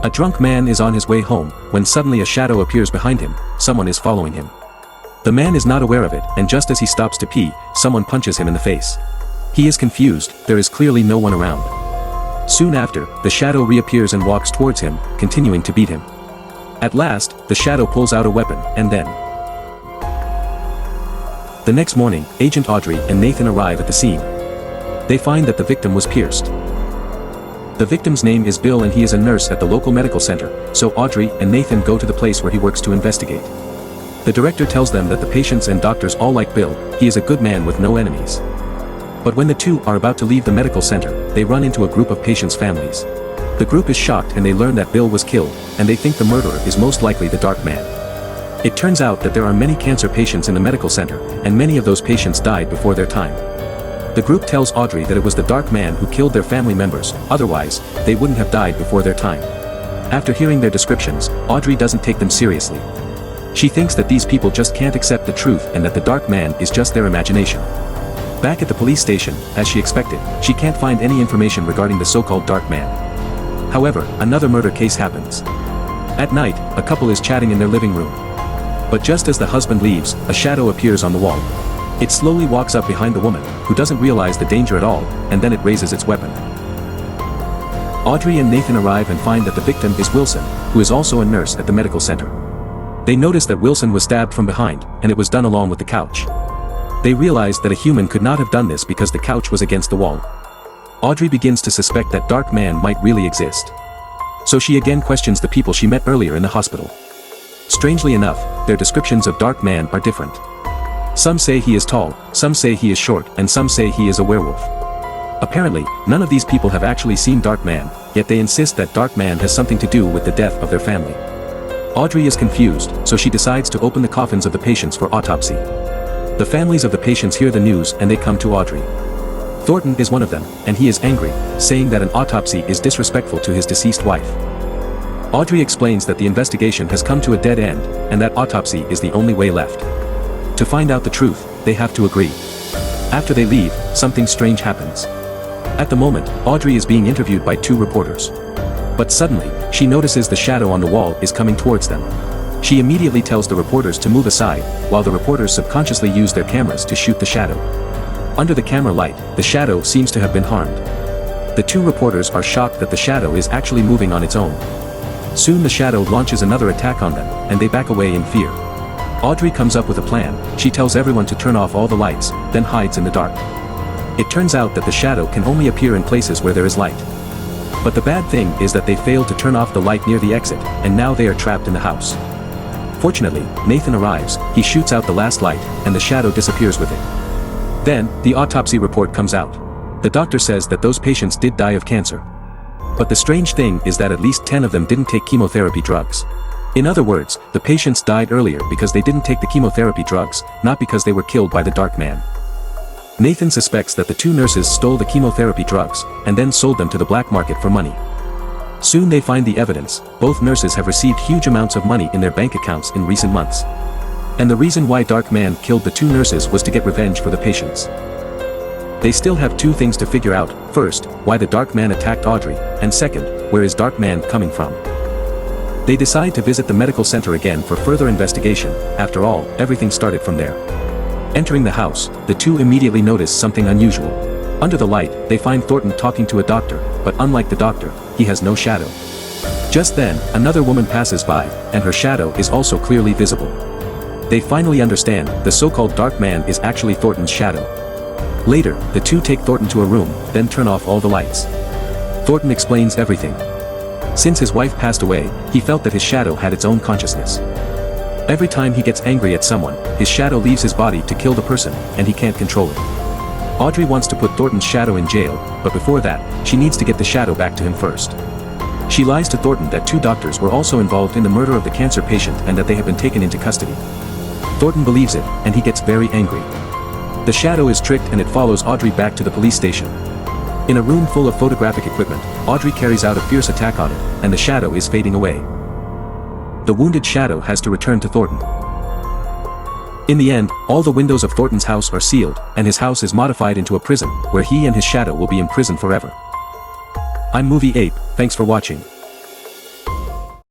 A drunk man is on his way home, when suddenly a shadow appears behind him. Someone is following him. The man is not aware of it, and just as he stops to pee, someone punches him in the face. He is confused, there is clearly no one around. Soon after, the shadow reappears and walks towards him, continuing to beat him. At last, the shadow pulls out a weapon, and then... The next morning, Agent Audrey and Nathan arrive at the scene. They find that the victim was pierced. The victim's name is Bill and he is a nurse at the local medical center, so Audrey and Nathan go to the place where he works to investigate. The director tells them that the patients and doctors all like Bill, he is a good man with no enemies. But when the two are about to leave the medical center, they run into a group of patients' families. The group is shocked and they learn that Bill was killed, and they think the murderer is most likely the Dark Man. It turns out that there are many cancer patients in the medical center, and many of those patients died before their time. The group tells Audrey that it was the Dark Man who killed their family members, otherwise, they wouldn't have died before their time. After hearing their descriptions, Audrey doesn't take them seriously. She thinks that these people just can't accept the truth and that the Dark Man is just their imagination. Back at the police station, as she expected, she can't find any information regarding the so-called Dark Man. However, another murder case happens. At night, a couple is chatting in their living room. But just as the husband leaves, a shadow appears on the wall. It slowly walks up behind the woman, who doesn't realize the danger at all, and then it raises its weapon. Audrey and Nathan arrive and find that the victim is Wilson, who is also a nurse at the medical center. They notice that Wilson was stabbed from behind, and it was done along with the couch. They realize that a human could not have done this because the couch was against the wall. Audrey begins to suspect that Dark Man might really exist. So she again questions the people she met earlier in the hospital. Strangely enough, their descriptions of Dark Man are different. Some say he is tall, some say he is short, and some say he is a werewolf. Apparently, none of these people have actually seen Dark Man, yet they insist that Dark Man has something to do with the death of their family. Audrey is confused, so she decides to open the coffins of the patients for autopsy. The families of the patients hear the news and they come to Audrey. Thornton is one of them, and he is angry, saying that an autopsy is disrespectful to his deceased wife. Audrey explains that the investigation has come to a dead end, and that autopsy is the only way left. To find out the truth, they have to agree. After they leave, something strange happens. At the moment, Audrey is being interviewed by two reporters. But suddenly, she notices the shadow on the wall is coming towards them. She immediately tells the reporters to move aside, while the reporters subconsciously use their cameras to shoot the shadow. Under the camera light, the shadow seems to have been harmed. The two reporters are shocked that the shadow is actually moving on its own. Soon the shadow launches another attack on them, and they back away in fear. Audrey comes up with a plan. She tells everyone to turn off all the lights, then hides in the dark. It turns out that the shadow can only appear in places where there is light. But the bad thing is that they failed to turn off the light near the exit, and now they are trapped in the house. Fortunately, Nathan arrives, he shoots out the last light, and the shadow disappears with it. Then, the autopsy report comes out. The doctor says that those patients did die of cancer. But the strange thing is that at least 10 of them didn't take chemotherapy drugs. In other words, the patients died earlier because they didn't take the chemotherapy drugs, not because they were killed by the Dark Man. Nathan suspects that the two nurses stole the chemotherapy drugs, and then sold them to the black market for money. Soon they find the evidence. Both nurses have received huge amounts of money in their bank accounts in recent months. And the reason why Dark Man killed the two nurses was to get revenge for the patients. They still have two things to figure out. First, why the Dark Man attacked Audrey, and second, where is Dark Man coming from? They decide to visit the medical center again for further investigation. After all, everything started from there. Entering the house, the two immediately notice something unusual. Under the light, they find Thornton talking to a doctor, but unlike the doctor, he has no shadow. Just then, another woman passes by, and her shadow is also clearly visible. They finally understand, the so-called Dark Man is actually Thornton's shadow. Later, the two take Thornton to a room, then turn off all the lights. Thornton explains everything. Since his wife passed away, he felt that his shadow had its own consciousness. Every time he gets angry at someone, his shadow leaves his body to kill the person, and he can't control it. Audrey wants to put Thornton's shadow in jail, but before that, she needs to get the shadow back to him first. She lies to Thornton that two doctors were also involved in the murder of the cancer patient and that they have been taken into custody. Thornton believes it, and he gets very angry. The shadow is tricked and it follows Audrey back to the police station. In a room full of photographic equipment, Audrey carries out a fierce attack on it, and the shadow is fading away. The wounded shadow has to return to Thornton. In the end, all the windows of Thornton's house are sealed, and his house is modified into a prison, where he and his shadow will be imprisoned forever. I'm Movie Ape, thanks for watching.